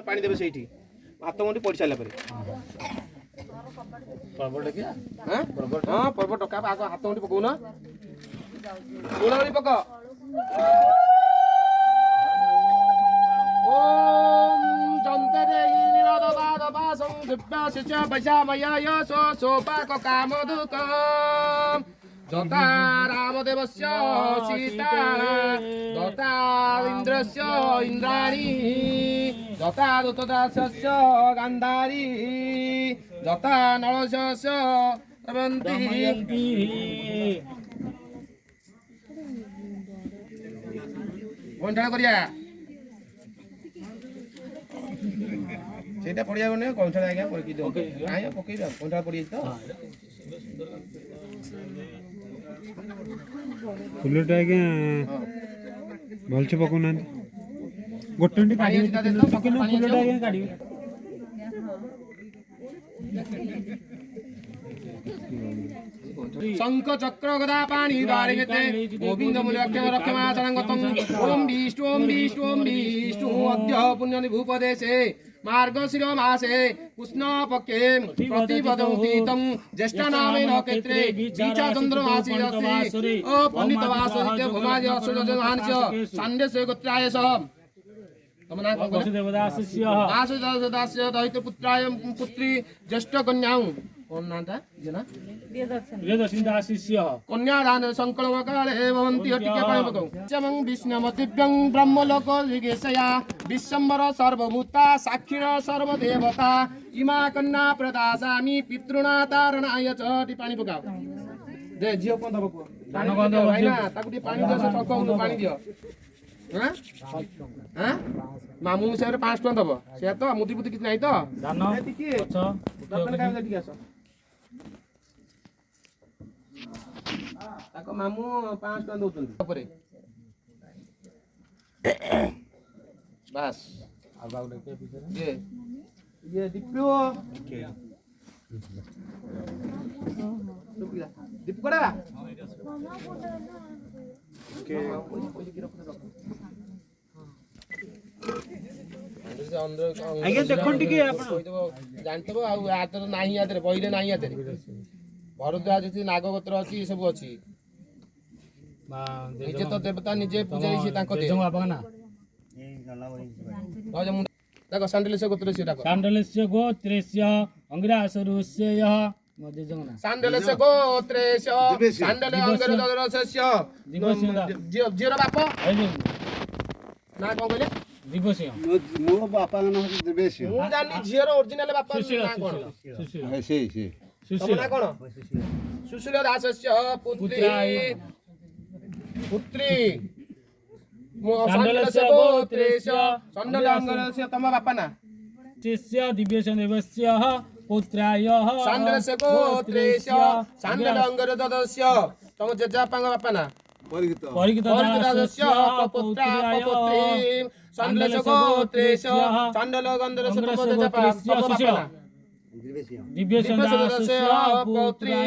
पानी देबे सेठी हाथ मुंडी पड़ सारा पर पर्वत क्या हां पर्वत टका आग हाथ मुंडी पकौ ना ओलावली पक ओम जंतरे निरदवादवासं दिव्यसिच वैशामयाय सोपाक कामदुकम् जता रामदेवस्य सीता जता इन्द्रस्य इन्द्राणी जता दूतदासस्य गान्धारी जता नलस्य रमन्ती गंठा करिया सेटा पड़िया बने गंठा आज्ञा पकई दो आया पकई दो गंठा पड़ी तो फुलटा आज्ञा भलसे पकाउना गोटे काढ़ी फुलटा आज्ञा काढ़ी शंख चक्र गदा पाणी दारिगते गोविंद मूल्यक्षम रक्षमा शरणगतम् ओम विष्णु अद्य पुण्यनि भूपदेशे मार्गशीर मासे कृष्ण पक्षे प्रतिपदौतीतं ज्येष्ठ नामेन क्षेत्रे बीचा चन्द्रमासी अस्ति ओ पंडित वासरिते भूमादि असुरजमानस्य सान्देशे गोत्राय सह तमना वासुदेवदासस्य वासुदेवदासस्य दैत्य पुत्राय पुत्री ज्येष्ठ कन्यां कौन नाता जना प्रियदर्शनी दासस्य कन्यादान संकल्प काले भवन्ति टिके पाइ बकौ चमं विष्णुमतिभ्यं ब्रह्मलोक जिगेशया विश्वम्बर सर्वभूता साक्षिण सर्वदेवता इमा कन्या प्रदासामि पितृणा तारणाय च पानी पकाओ दे जियो कोन दबको पानी दे भाई ना ताकु टी पानी दे सकौ पानी दियो हां हां मामू से 5 टन दबो से तो मुदी बुदी किछ नाही तो दान टिके अच्छा दपन काम टिके आसो ताको मामू 5 टन दउतन ऊपर बस अब आउ देखे पीछे ये दीपू दीपू कड़ा आज्ञा देखन टिके आपण जानतबो आ आतर नाही आतर पहिले नाही आतर भरद्वाज जी नागगोत्र अछि सब अछि निजे तो देवता निजे पूजारी से ताको दे जंग आपन ना देखो सांडलेस्य गोत्र से डाको सांडलस्य गोत्रेस्य अंग्रासरुस्य यः मध्य जंगना सांडलेस्य गोत्रेस्य सांडल अंगरदरस्य जीरो बाप ना कोन कहले दिवसिय मो बापा ना दिवेश मु जानि जीरो ओरिजिनल बाप ना कोन सुशील से तम ना कोन सुशील दासस्य पुत्री पुत्री सांडलेस्य गोत्रेस्य सांडल अंगरस्य तम बाप ना चिस्य दिव्यस्य देवस्य पुत्राय सांडलेस्य गोत्रेस्य सांडल अंगरदस्य तम जेजापांग बाप ना परिगित दासस्य पुत्राय पुत्री सांडलेस्य गोत्रेस्य सांडल गंधरस्य तम जेजापा बाप ना दिव्यस्य दासस्य पुत्री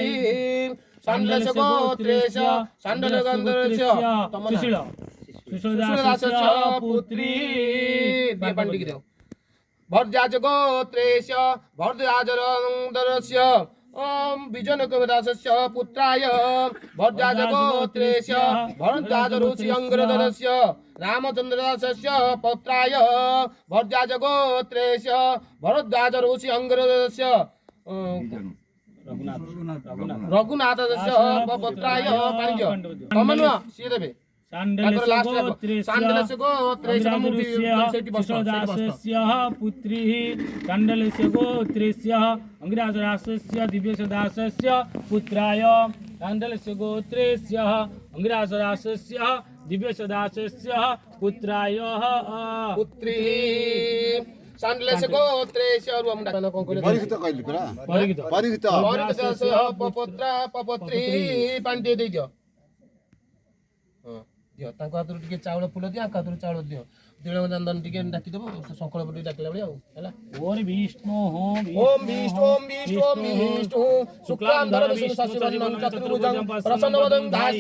सांडलेस्य गोत्रेस्य सांडल गंधरस्य तम सुशील दासस्य पुत्री दे पंडित देव भरद्वाज गोत्रेस्य भरद्वाजरस्य ओम विजनकदासस्य पुत्राय भरद्वाज गोत्रेस्य भरद्वाज ऋषि अंगरदस्य रामचंद्रदासस्य पुत्राय भरद्वाज गोत्रेस्य भरद्वाज ऋषि अंगरदस्य रघुनाथस्य पुत्राय पाण्ड्य कमन सी देबे सांडलस्य गोत्रेस्य पुत्री सांडलस्य गोत्रेस्य अंग्रासरासस्य दिव्यस्य दासस्य पुत्राय सांडलस्य गोत्रेस्य अंग्रासरासस्य दिव्यस्य दासस्य पुत्राय पुत्री सांडलेस्य गोत्रेस्य रुम डाकन कोन कहले परिगित कहली परा परिगित परिगित परिगित पुत्र पुत्री पाण्डे दे दियो हां दियो ताको हातରୁ ଟିକେ ଚାଉଳ फुल दियो आका हातରୁ चाउळ दियो दिळ नंदन ଟିକେ डाकी देबो संकल्प टी डाकला बळी आउ हैला ओम विष्णु शुक्लांबर विष्णु सचिवन्नं चतुर्भुजं प्रसन्नवदनं धाय